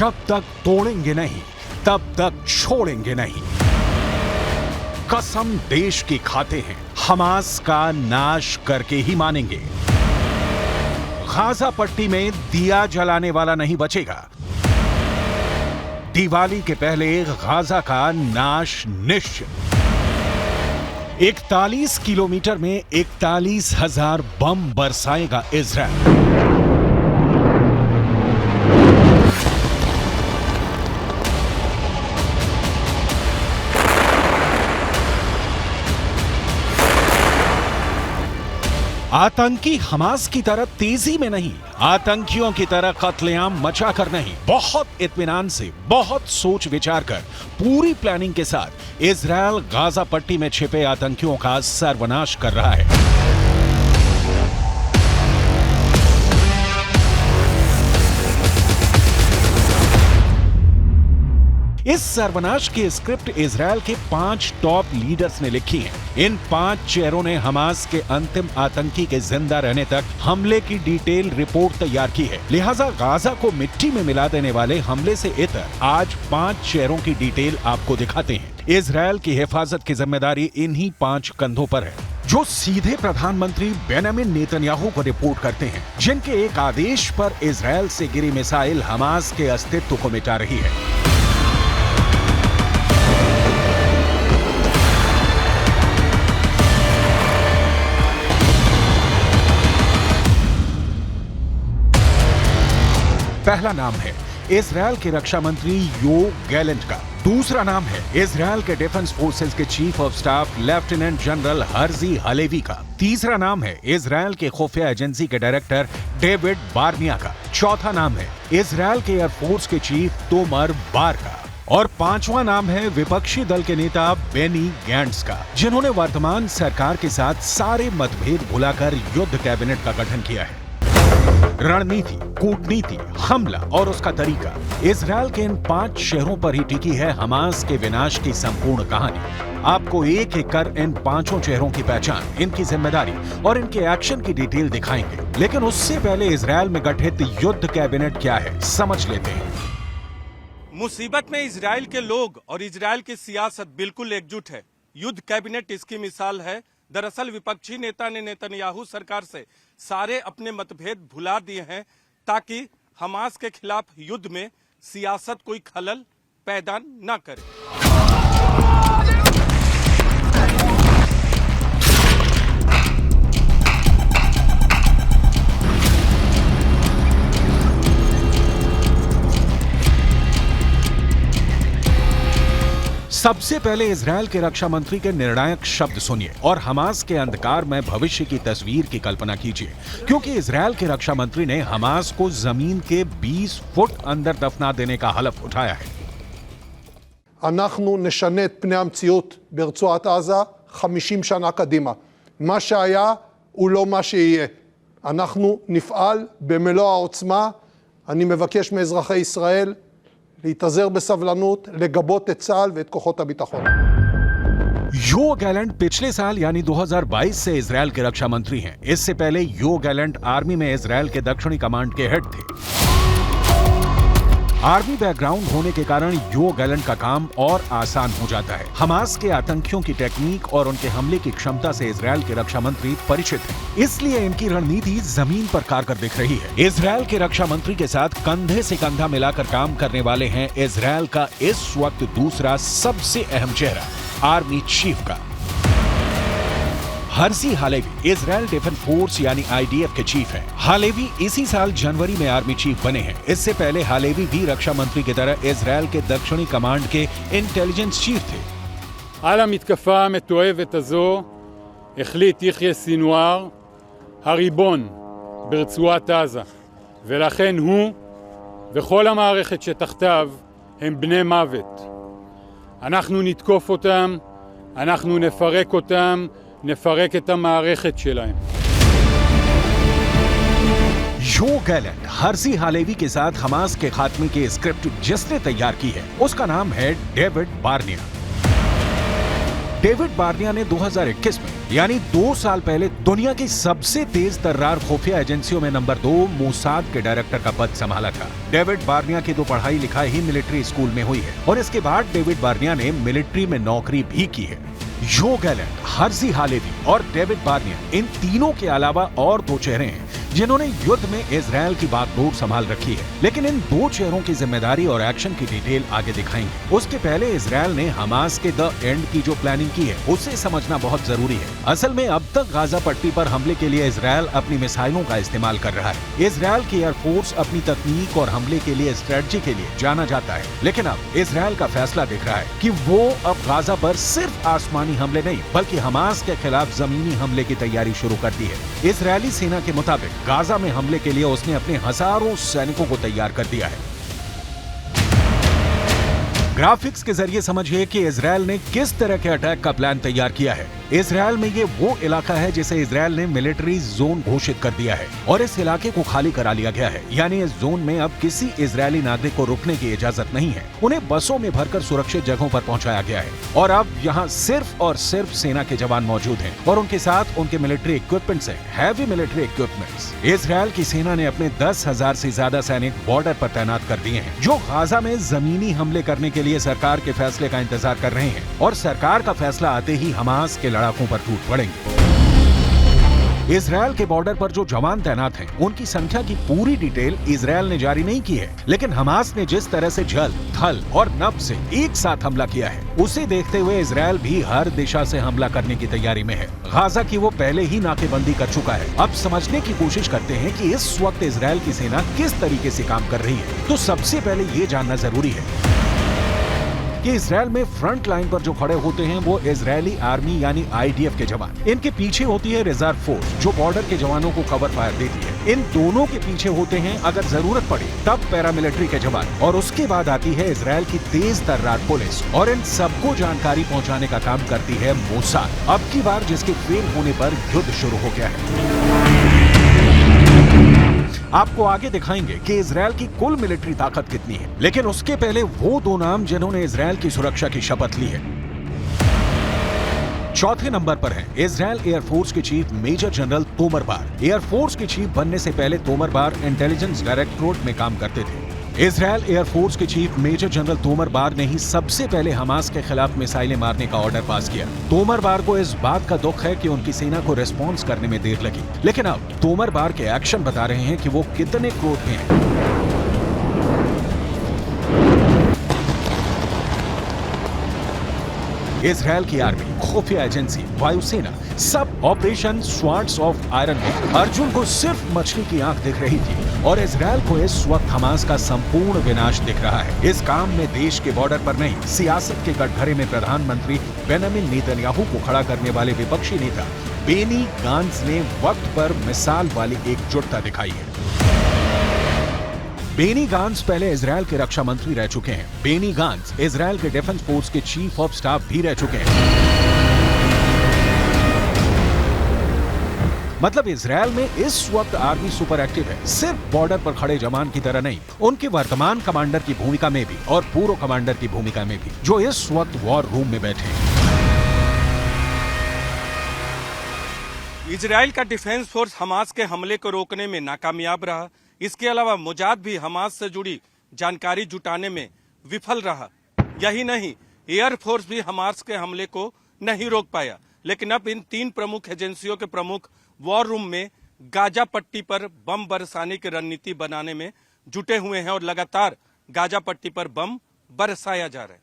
जब तक तोड़ेंगे नहीं तब तक छोड़ेंगे नहीं। कसम देश की खाते हैं, हमास का नाश करके ही मानेंगे। गाजा पट्टी में दिया जलाने वाला नहीं बचेगा। दिवाली के पहले गाजा का नाश निश्चित। 41 किलोमीटर में 41,000 बम बरसाएगा इजराइल। आतंकी हमास की तरह तेजी में नहीं, आतंकियों की तरह कत्लेआम मचाकर नहीं, बहुत इत्मीनान से, बहुत सोच विचार कर, पूरी प्लानिंग के साथ इजराइल गाजा पट्टी में छिपे आतंकियों का सर्वनाश कर रहा है। इस सर्वनाश की स्क्रिप्ट इजराइल के 5 टॉप लीडर्स ने लिखी है। इन 5 चेहरों ने हमास के अंतिम आतंकी के जिंदा रहने तक हमले की डिटेल रिपोर्ट तैयार की है। लिहाजा गाजा को मिट्टी में मिला देने वाले हमले से इतर आज 5 चेहरों की डिटेल आपको दिखाते हैं। इजराइल की हिफाजत की जिम्मेदारी इन्हीं 5 कंधों पर है, जो सीधे प्रधानमंत्री बेंजामिन नेतन्याहू को रिपोर्ट करते हैं, जिनके एक आदेश पर इजराइल से गिरी मिसाइल हमास के अस्तित्व को मिटा रही है। पहला नाम है इजराइल के रक्षा मंत्री योव गैलेंट का। दूसरा नाम है इजराइल के डिफेंस फोर्सेस के chief of staff lieutenant general Herzi Halevi का। तीसरा नाम है इजराइल के खुफिया एजेंसी के डायरेक्टर डेविड बार्निया का। चौथा नाम है इजराइल के एयरफोर्स के चीफ तोमर बार का। और 5वां नाम है विपक्षी दल के नेता बेनी गैंट्स का, जिन्होंने वर्तमान सरकार के साथ सारे मतभेद भुलाकर युद्ध कैबिनेट का गठन किया है। रणनीति, कूटनीति, हमला और उसका तरीका, इजराइल के इन 5 शहरों पर ही टिकी है हमास के विनाश की संपूर्ण कहानी। आपको एक एक कर इन 5 चेहरों की पहचान, इनकी जिम्मेदारी और इनके एक्शन की डिटेल दिखाएंगे। लेकिन उससे पहले इजराइल में गठित युद्ध कैबिनेट क्या है, समझ लेते हैं। मुसीबत में इजराइल के लोग और इजराइल की सियासत बिल्कुल एकजुट है। युद्ध कैबिनेट इसकी मिसाल है। दरअसल विपक्षी नेता ने नेतन्याहू सरकार से सारे अपने मतभेद भुला दिए हैं, ताकि हमास के खिलाफ युद्ध में सियासत कोई खलल पैदा न करे। सबसे पहले इजराइल के रक्षा मंत्री के निर्णायक शब्द सुनिए और हमास के अंधकार में भविष्य की तस्वीर की कल्पना कीजिए, क्योंकि इजराइल के रक्षा मंत्री ने हमास को जमीन के 20 फुट अंदर दफना देने का हलफ उठाया है। אנחנו נשנה את פני המציאות ברצועת עזה 50 שנה קדימה. מה שהיה הוא לא מה שיהיה. אנחנו נפעל במלוא העוצמה. אני מבקש מאזרחי ישראל להתאזר בסבלנות, לגבות את צה"ל ואת כוחות הביטחון. योव गैलेंट पिछले साल यानी 2022 से इजराइल के रक्षा मंत्री हैं। इससे पहले योव गैलेंट आर्मी में इजराइल के दक्षिणी कमांड के हेड थे। आर्मी बैकग्राउंड होने के कारण योव गैलेंट का काम और आसान हो जाता है। हमास के आतंकियों की टेक्निक और उनके हमले की क्षमता से इजराइल के रक्षा मंत्री परिचित हैं। इसलिए इनकी रणनीति जमीन पर कारगर दिख रही है। इजराइल के रक्षा मंत्री के साथ कंधे से कंधा मिलाकर काम करने वाले हैं इजराइल का इस वक्त दूसरा सबसे अहम चेहरा, आर्मी चीफ का। Herzi Halevi Israel defence force यानी IDF के चीफ हैं। हालेवी इसी साल जनवरी में आर्मी चीफ बने हैं। इससे पहले हालेवी भी रक्षा मंत्री की तरह इजराइल के दक्षिणी कमांड के इंटेलिजेंस चीफ थे। על המתקפה המתועבת הזו החליט יחיא סינואר, הריבון ברצועת עזה, ולכן הוא וכל המערכת שתחתיו הם בני מוות. אנחנו נתקוף אותם, אנחנו נפרק אותם, נפרק את המערכת שלהם. योव गैलेंट हर्जी हालेवी के साथ हमास के खात्मे की स्क्रिप्ट जिसने तैयार की है, उसका नाम है डेविड बार्निया। डेविड बार्निया ने 2021 में यानी 2 साल पहले दुनिया की सबसे तेज तर्रार खुफिया एजेंसियों में नंबर 2 मोसाद के डायरेक्टर का पद संभाला था। डेविड बार्निया की तो पढ़ाई लिखाई ही मिलिट्री स्कूल में हुई है और इसके बाद डेविड बार्निया ने मिलिट्री में नौकरी भी की है। यो गैलेंट, हर्जी हालेवी और डेविड बार्निया, इन तीनों के अलावा और 2 चेहरे हैं जिन्होंने युद्ध में इजरायल की बागडोर संभाल रखी है। लेकिन इन 2 चेहरों की जिम्मेदारी और एक्शन की डिटेल आगे दिखाएंगे। उसके पहले इजरायल ने हमास के द एंड की जो प्लानिंग की है उसे समझना बहुत जरूरी है। असल में अब तक गाजा पट्टी पर हमले के लिए इजरायल अपनी मिसाइलों का इस्तेमाल कर रहा है। इजरायल की एयरफोर्स अपनी तकनीक और हमले के लिए स्ट्रेटजी के लिए जाना जाता है। लेकिन अब इजरायल का फैसला दिख रहा है कि वो अब गाजा पर सिर्फ आसमानी हमले नहीं बल्कि हमास के खिलाफ जमीनी हमले की तैयारी शुरू कर दी है। इजरायली सेना के मुताबिक गाजा में हमले के लिए उसने अपने हजारों सैनिकों को तैयार कर दिया है। ग्राफिक्स के जरिए समझिए कि इजरायल ने किस तरह के अटैक का प्लान तैयार किया है। इजरायल में ये वो इलाका है जिसे इजरायल ने मिलिट्री जोन घोषित कर दिया है और इस इलाके को खाली करा लिया गया है। यानी इस जोन में अब किसी इजरायली नागरिक को रुकने की इजाजत नहीं है। उन्हें बसों में भरकर सुरक्षित जगहों पर पहुंचाया गया है और अब यहाँ सिर्फ और सिर्फ सेना के जवान मौजूद हैं और उनके साथ उनके मिलिट्री इक्विपमेंट्स हैं, हैवी मिलिट्री इक्विपमेंट्स। इजरायल की सेना ने अपने 10,000 से ज्यादा सैनिक बॉर्डर पर तैनात कर दिए हैं जो गाजा में जमीनी हमले करने के लिए सरकार के फैसले का इंतजार कर रहे हैं और सरकार का फैसला आते ही हमास के लड़ाकों पर टूट पड़ेंगे। इजरायल के बॉर्डर पर जो जवान तैनात हैं, उनकी संख्या की पूरी डिटेल इजरायल ने जारी नहीं की है, लेकिन हमास ने जिस तरह से जल, थल और नभ से एक साथ हमला किया है, उसे देखते हुए इजरायल भी हर दिशा से हमला करने की तैयारी में है। गाजा की वो पहले ही नाकेबंदी कर चुका है। अब समझने की कोशिश करते हैं कि इस वक्त इजरायल की सेना किस तरीके से काम कर रही है। तो सबसे पहले ये जानना जरूरी है कि इजरायल में फ्रंट लाइन पर जो खड़े होते हैं वो इजरायली आर्मी यानी आईडीएफ के जवान। इनके पीछे होती है रिजर्व फोर्स जो बॉर्डर के जवानों को कवर फायर देती है। इन दोनों के पीछे होते हैं अगर जरूरत पड़े तब पैरामिलिट्री के जवान और उसके बाद आती है इजरायल की तेज तर्रार पुलिस और इन सबको जानकारी पहुंचाने का काम करती है मोसाद। अब की बार जिसके फेल होने पर युद्ध शुरू हो गया है। आपको आगे दिखाएंगे कि इजरायल की कुल मिलिट्री ताकत कितनी है, लेकिन उसके पहले वो 2 नाम जिन्होंने इजरायल की सुरक्षा की शपथ ली है। चौथे नंबर पर हैं इजरायल एयरफोर्स के चीफ मेजर जनरल तोमर बार। एयरफोर्स के चीफ बनने से पहले तोमर बार इंटेलिजेंस डायरेक्टोरेट में काम करते थे। इजरायल एयरफोर्स के चीफ मेजर जनरल तोमर बार ने ही सबसे पहले हमास के खिलाफ मिसाइलें मारने का ऑर्डर पास किया। तोमर बार को इस बात का दुख है कि उनकी सेना को रिस्पॉन्स करने में देर लगी, लेकिन अब तोमर बार के एक्शन बता रहे हैं कि वो कितने क्रोध में हैं। इजरायल की आर्मी, खुफिया एजेंसी, वायुसेना सब ऑपरेशन स्वॉर्ड्स ऑफ आयरन में अर्जुन को सिर्फ मछली की आंख दिख रही थी और इजरायल को इस वक्त हमास का संपूर्ण विनाश दिख रहा है। इस काम में देश के बॉर्डर पर नहीं, सियासत के कटघरे में प्रधानमंत्री बेंजामिन नेतन्याहू को खड़ा करने वाले विपक्षी नेता बेनी गांट्ज ने वक्त पर मिसाल वाली एकजुटता दिखाई है। बेनी गांट्ज पहले इजरायल के रक्षा मंत्री रह चुके हैं। बेनी गांट्ज इजरायल के डिफेंस फोर्स के चीफ ऑफ स्टाफ भी रह चुके हैं। मतलब इजरायल में इस वक्त आर्मी सुपर एक्टिव है, सिर्फ बॉर्डर पर खड़े जवान की तरह नहीं, उनके वर्तमान कमांडर की भूमिका में भी और पूर्व कमांडर की भूमिका में भी, जो इस वक्त वॉर रूम में बैठे हैं। इजरायल का डिफेंस फोर्स हमास के हमले को रोकने में नाकामयाब रहा। इसके अलावा मोसाद भी हमास से जुड़ी जानकारी जुटाने में विफल रहा। यही नहीं, एयरफोर्स भी हमास के हमले को नहीं रोक पाया। लेकिन अब इन 3 प्रमुख एजेंसियों के प्रमुख वॉर रूम में गाजा पट्टी पर बम बरसाने की रणनीति बनाने में जुटे हुए हैं और लगातार गाजा पट्टी पर बम बरसाया जा रहा है।